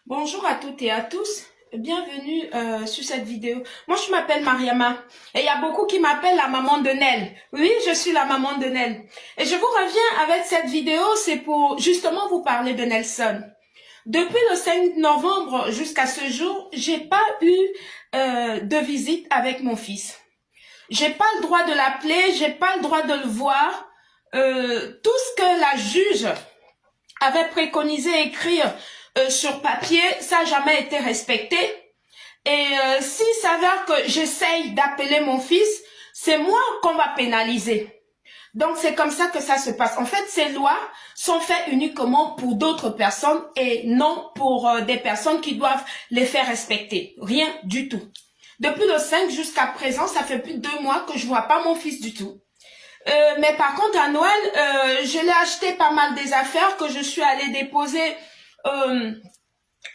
Bonjour à toutes et à tous, bienvenue sur cette vidéo. Moi je m'appelle Mariama et il y a beaucoup qui m'appellent la maman de Nel. Oui, je suis la maman de Nel. Et je vous reviens avec cette vidéo, c'est pour justement vous parler de Nelson. Depuis le 5 novembre jusqu'à ce jour, j'ai pas eu de visite avec mon fils. J'ai pas le droit de l'appeler, j'ai pas le droit de le voir. Tout ce que la juge avait préconisé écrire sur papier, ça n'a jamais été respecté. Et s'il s'avère que j'essaye d'appeler mon fils, c'est moi qu'on va pénaliser. Donc c'est comme ça que ça se passe. En fait, ces lois sont faites uniquement pour d'autres personnes et non pour des personnes qui doivent les faire respecter. Rien du tout. Depuis le 5 jusqu'à présent, ça fait plus de 2 mois que je vois pas mon fils du tout. Mais par contre, à Noël, je l'ai acheté pas mal des affaires que je suis allée déposer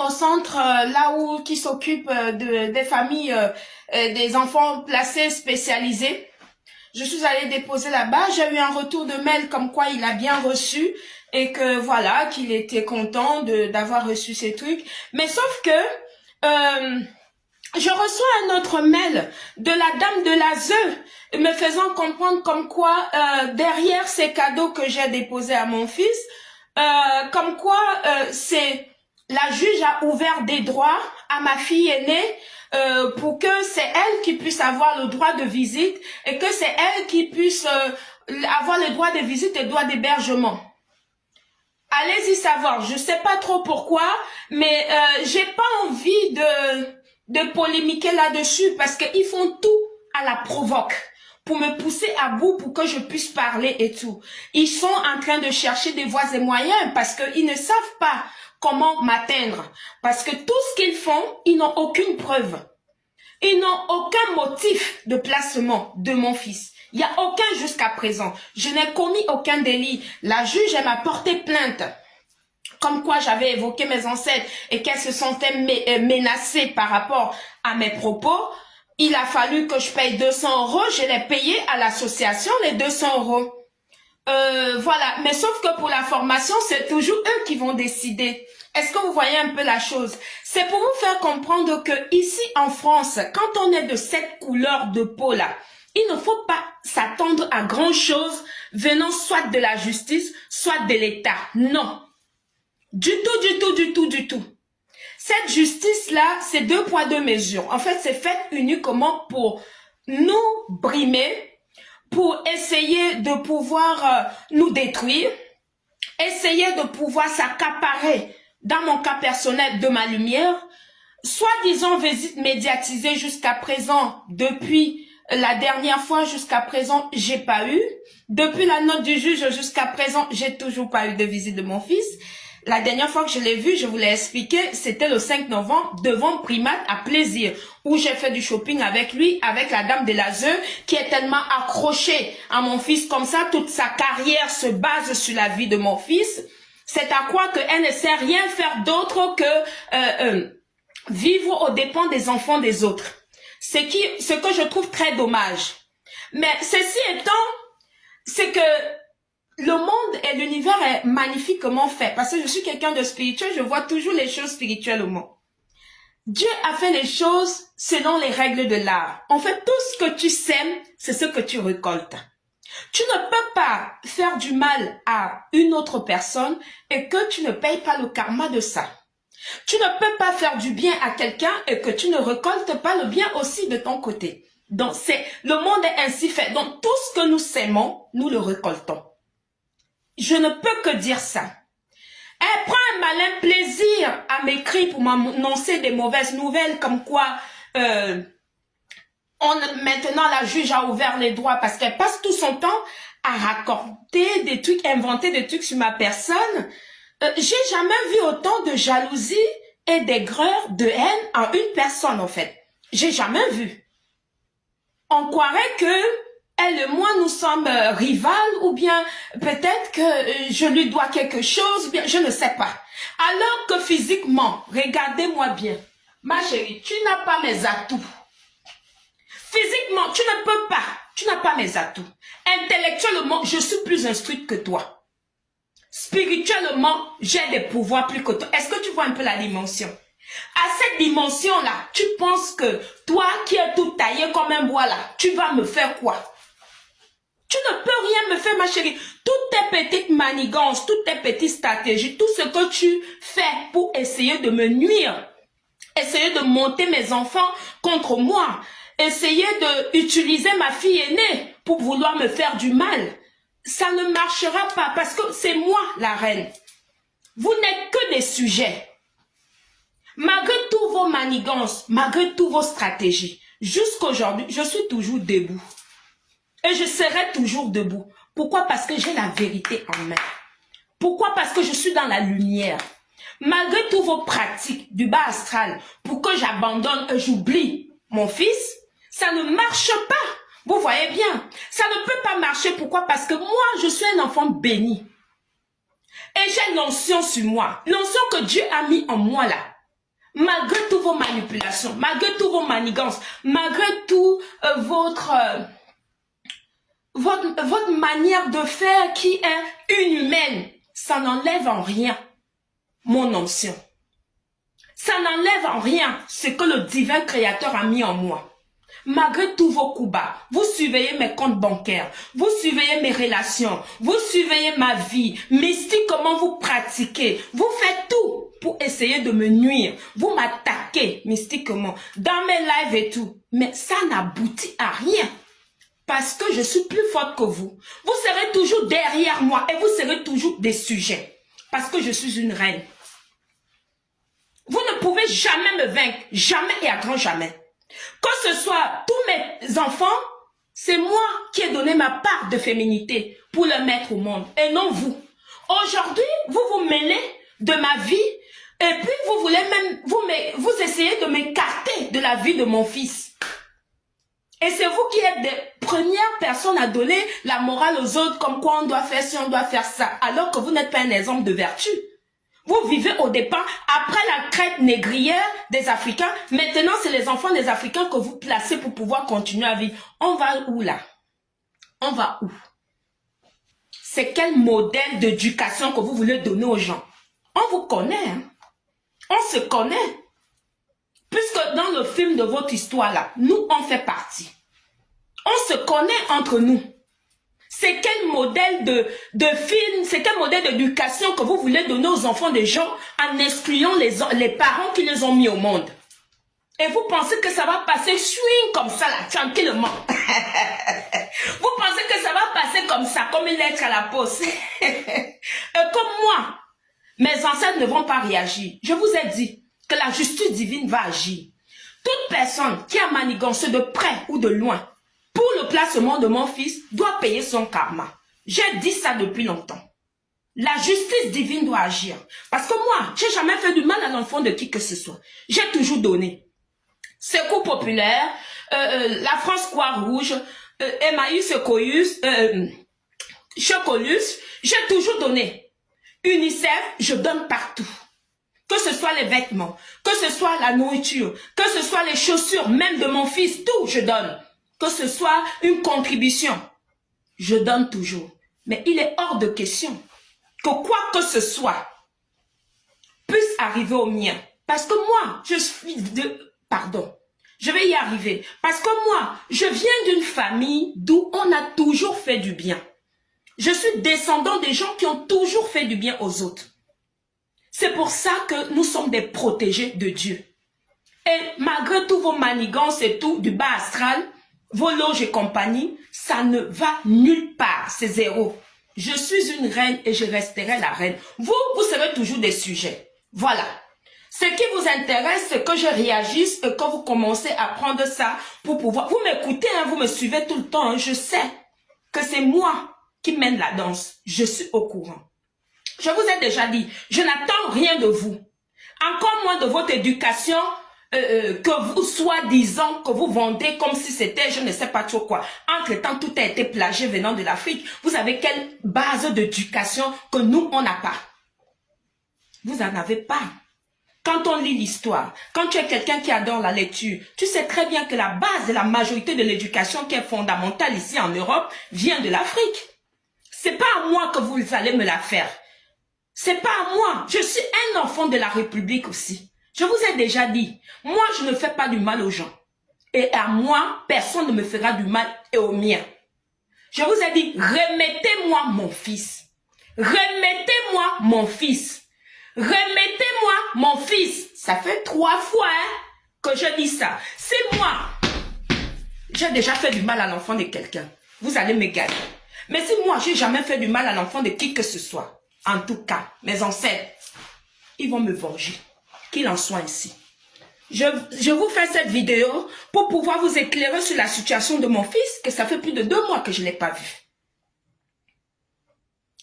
au centre là où qui s'occupe des familles, des enfants placés spécialisés. Je suis allée déposer là-bas. J'ai eu un retour de mail comme quoi il a bien reçu et que voilà, qu'il était content d'avoir reçu ces trucs. Mais sauf que je reçois un autre mail de la dame de l'ASE me faisant comprendre comme quoi derrière ces cadeaux que j'ai déposés à mon fils, comme quoi c'est la juge a ouvert des droits à ma fille aînée pour que c'est elle qui puisse avoir le droit de visite et que c'est elle qui puisse avoir le droit de visite et le droit d'hébergement. Allez-y savoir, je sais pas trop pourquoi, mais j'ai pas envie de polémiquer là-dessus parce qu'ils font tout à la provoque pour me pousser à bout pour que je puisse parler et tout. Ils sont en train de chercher des voies et moyens parce qu'ils ne savent pas comment m'atteindre. Parce que tout ce qu'ils font, ils n'ont aucune preuve. Ils n'ont aucun motif de placement de mon fils. Il n'y a aucun jusqu'à présent. Je n'ai commis aucun délit. La juge, elle m'a porté plainte. Comme quoi j'avais évoqué mes ancêtres et qu'elles se sentaient menacées par rapport à mes propos. Il a fallu que je paye 200 €. Je l'ai payé à l'association, les 200 €. Voilà, mais sauf que pour la formation, c'est toujours eux qui vont décider. Est-ce que vous voyez un peu la chose? C'est pour vous faire comprendre que ici en France, quand on est de cette couleur de peau-là, il ne faut pas s'attendre à grand-chose venant soit de la justice, soit de l'État. Non. Du tout. Cette justice-là, c'est 2 poids 2 mesures. En fait, c'est fait uniquement pour nous brimer, pour essayer de pouvoir nous détruire, essayer de pouvoir s'accaparer, dans mon cas personnel, de ma lumière, soi-disant visite médiatisée jusqu'à présent, depuis la dernière fois jusqu'à présent, j'ai pas eu. Depuis la note du juge jusqu'à présent, j'ai toujours pas eu de visite de mon fils. La dernière fois que je l'ai vu, je vous l'ai expliqué, c'était le 5 novembre devant Primat à Plaisir, où j'ai fait du shopping avec lui, avec la dame de l'ASE, qui est tellement accrochée à mon fils comme ça, toute sa carrière se base sur la vie de mon fils. C'est à quoi qu'elle ne sait rien faire d'autre que vivre aux dépens des enfants des autres. Ce que je trouve très dommage. Mais ceci étant, c'est que le monde et l'univers est magnifiquement fait. Parce que je suis quelqu'un de spirituel, je vois toujours les choses spirituellement. Dieu a fait les choses selon les règles de l'art. En fait, tout ce que tu sèmes, c'est ce que tu récoltes. Tu ne peux pas faire du mal à une autre personne et que tu ne payes pas le karma de ça. Tu ne peux pas faire du bien à quelqu'un et que tu ne récoltes pas le bien aussi de ton côté. Donc, le monde est ainsi fait. Donc, tout ce que nous sèmons, nous le récoltons. Je ne peux que dire ça. Elle prend un malin plaisir à m'écrire pour m'annoncer des mauvaises nouvelles comme quoi maintenant la juge a ouvert les droits parce qu'elle passe tout son temps à raconter des trucs, inventer des trucs sur ma personne. J'ai jamais vu autant de jalousie et d'aigreur, de haine en une personne en fait. J'ai jamais vu. On croirait que elle et moi, nous sommes rivales ou bien peut-être que je lui dois quelque chose, bien, je ne sais pas. Alors que physiquement, regardez-moi bien. Ma chérie, tu n'as pas mes atouts. Physiquement, tu n'as pas mes atouts. Intellectuellement, je suis plus instruite que toi. Spirituellement, j'ai des pouvoirs plus que toi. Est-ce que tu vois un peu la dimension? À cette dimension-là, tu penses que toi qui es tout taillé comme un bois là, tu vas me faire quoi? Tu ne peux rien me faire, ma chérie. Toutes tes petites manigances, toutes tes petites stratégies, tout ce que tu fais pour essayer de me nuire, essayer de monter mes enfants contre moi, essayer d'utiliser ma fille aînée pour vouloir me faire du mal, ça ne marchera pas parce que c'est moi la reine. Vous n'êtes que des sujets. Malgré tous vos manigances, malgré toutes vos stratégies, jusqu'aujourd'hui, je suis toujours debout. Et je serai toujours debout. Pourquoi? Parce que j'ai la vérité en main. Pourquoi? Parce que je suis dans la lumière. Malgré tous vos pratiques du bas astral, pour que j'abandonne et j'oublie mon fils, ça ne marche pas. Vous voyez bien, ça ne peut pas marcher. Pourquoi? Parce que moi, je suis un enfant béni. Et j'ai l'onction sur moi. L'onction que Dieu a mis en moi là. Malgré toutes vos manipulations, malgré toutes vos manigances, malgré tout votre manière de faire qui est inhumaine, ça n'enlève en rien mon onction. Ça n'enlève en rien ce que le divin créateur a mis en moi. Malgré tous vos coups bas, vous surveillez mes comptes bancaires, vous surveillez mes relations, vous surveillez ma vie, mystiquement vous pratiquez, vous faites tout pour essayer de me nuire, vous m'attaquez mystiquement, dans mes lives et tout, mais ça n'aboutit à rien, parce que je suis plus forte que vous. Vous serez toujours derrière moi et vous serez toujours des sujets, parce que je suis une reine. Vous ne pouvez jamais me vaincre, jamais et à grand jamais. Que ce soit tous mes enfants, c'est moi qui ai donné ma part de féminité pour le mettre au monde et non vous. Aujourd'hui, vous vous mêlez de ma vie et puis vous voulez même, vous essayez de m'écarter de la vie de mon fils. Et c'est vous qui êtes des premières personnes à donner la morale aux autres comme quoi on doit faire ci, on doit faire ça, alors que vous n'êtes pas un exemple de vertu. Vous vivez au départ, après la traite négrière des Africains, maintenant c'est les enfants des Africains que vous placez pour pouvoir continuer à vivre. On va où là? On va où? C'est quel modèle d'éducation que vous voulez donner aux gens? On vous connaît, hein? On se connaît. Puisque dans le film de votre histoire là, nous on fait partie. On se connaît entre nous. C'est quel modèle de film, c'est quel modèle d'éducation que vous voulez donner aux enfants des gens en excluant les parents qui les ont mis au monde? Et vous pensez que ça va passer swing comme ça là, tranquillement? Vous pensez que ça va passer comme ça, comme une lettre à la poste? Et comme moi, mes ancêtres ne vont pas réagir. Je vous ai dit que la justice divine va agir. Toute personne qui a manigancé de près ou de loin pour le placement de mon fils doit payer son karma. J'ai dit ça depuis longtemps. La justice divine doit agir. Parce que moi, j'ai jamais fait du mal à l'enfant de qui que ce soit. J'ai toujours donné. Secours populaire, la France Croix-Rouge, Emmaüs Chocolus, j'ai toujours donné. UNICEF, je donne partout. Que ce soit les vêtements, que ce soit la nourriture, que ce soit les chaussures, même de mon fils, tout je donne. Que ce soit une contribution, je donne toujours. Mais il est hors de question que quoi que ce soit puisse arriver au mien. Parce que moi, je suis je vais y arriver. Parce que moi, je viens d'une famille d'où on a toujours fait du bien. Je suis descendant des gens qui ont toujours fait du bien aux autres. C'est pour ça que nous sommes des protégés de Dieu. Et malgré tous vos manigances et tout, du bas astral, vos loges et compagnie, ça ne va nulle part, c'est zéro. Je suis une reine et je resterai la reine. Vous serez toujours des sujets. Voilà. Ce qui vous intéresse, c'est que je réagisse et que vous commencez à prendre ça pour pouvoir... Vous m'écoutez, hein, vous me suivez tout le temps. Hein, je sais que c'est moi qui mène la danse. Je suis au courant. Je vous ai déjà dit, je n'attends rien de vous. Encore moins de votre éducation que vous, soi-disant, que vous vendez comme si c'était je ne sais pas trop quoi. Entre-temps, tout a été plagié venant de l'Afrique. Vous avez quelle base d'éducation que nous, on n'a pas? Vous n'en avez pas. Quand on lit l'histoire, quand tu es quelqu'un qui adore la lecture, tu sais très bien que la base de la majorité de l'éducation qui est fondamentale ici en Europe vient de l'Afrique. C'est pas à moi que vous allez me la faire. C'est pas à moi. Je suis un enfant de la République aussi. Je vous ai déjà dit, moi, je ne fais pas du mal aux gens. Et à moi, personne ne me fera du mal et aux miens. Je vous ai dit, remettez-moi mon fils. Remettez-moi mon fils. Remettez-moi mon fils. Ça fait 3 fois que je dis ça. Si moi, j'ai déjà fait du mal à l'enfant de quelqu'un, vous allez me gagner. Mais si moi, j'ai jamais fait du mal à l'enfant de qui que ce soit, en tout cas, mes ancêtres, ils vont me venger. Qu'il en soit ainsi. Je vous fais cette vidéo pour pouvoir vous éclairer sur la situation de mon fils, que ça fait plus de 2 mois que je ne l'ai pas vu.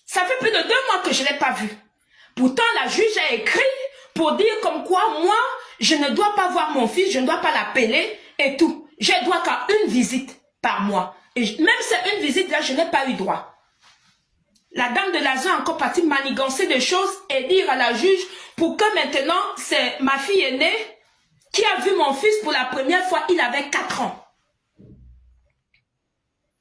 Ça fait plus de 2 mois que je ne l'ai pas vu. Pourtant, la juge a écrit pour dire comme quoi, moi, je ne dois pas voir mon fils, je ne dois pas l'appeler et tout. Je dois qu'à une visite par mois. Et même c'est une visite, là, je n'ai pas eu droit. La dame de l'Azo a encore parti manigancer des choses et dire à la juge pour que maintenant, c'est ma fille aînée qui a vu mon fils pour la première fois, il avait 4 ans.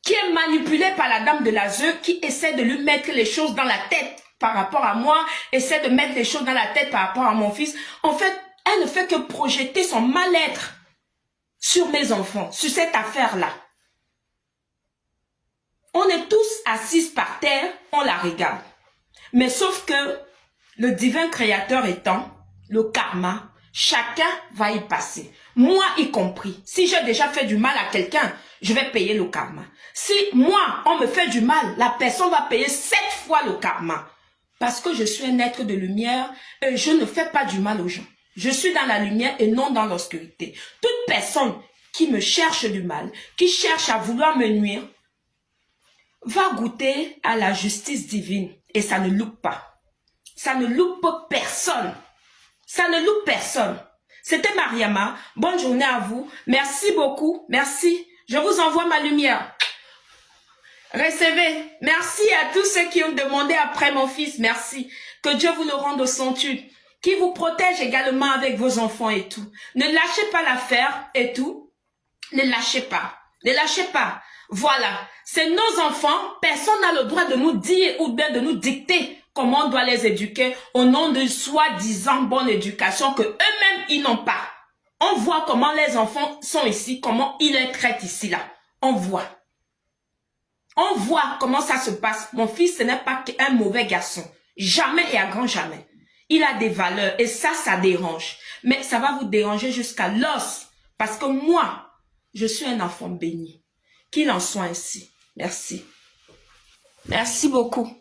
Qui est manipulé par la dame de l'Azo qui essaie de lui mettre les choses dans la tête par rapport à moi, essaie de mettre les choses dans la tête par rapport à mon fils. En fait, elle ne fait que projeter son mal-être sur mes enfants, sur cette affaire-là. On est tous assis par terre, on la regarde. Mais sauf que le divin créateur étant, le karma, chacun va y passer. Moi y compris. Si j'ai déjà fait du mal à quelqu'un, je vais payer le karma. Si moi, on me fait du mal, la personne va payer 7 fois le karma. Parce que je suis un être de lumière et je ne fais pas du mal aux gens. Je suis dans la lumière et non dans l'obscurité. Toute personne qui me cherche du mal, qui cherche à vouloir me nuire, va goûter à la justice divine. Et ça ne loupe pas. Ça ne loupe personne. Ça ne loupe personne. C'était Mariama. Bonne journée à vous. Merci beaucoup. Merci. Je vous envoie ma lumière. Recevez. Merci à tous ceux qui ont demandé après mon fils. Merci. Que Dieu vous le rende au centuple. Qui vous protège également avec vos enfants et tout. Ne lâchez pas l'affaire et tout. Ne lâchez pas. Ne lâchez pas. Voilà. C'est nos enfants. Personne n'a le droit de nous dire ou bien de nous dicter comment on doit les éduquer au nom de soi-disant bonne éducation que eux-mêmes ils n'ont pas. On voit comment les enfants sont ici, comment ils les traitent ici là. On voit. On voit comment ça se passe. Mon fils, ce n'est pas qu'un mauvais garçon. Jamais et à grand jamais. Il a des valeurs et ça dérange. Mais ça va vous déranger jusqu'à l'os. Parce que moi, je suis un enfant béni. Qu'il en soit ainsi. Merci. Merci beaucoup.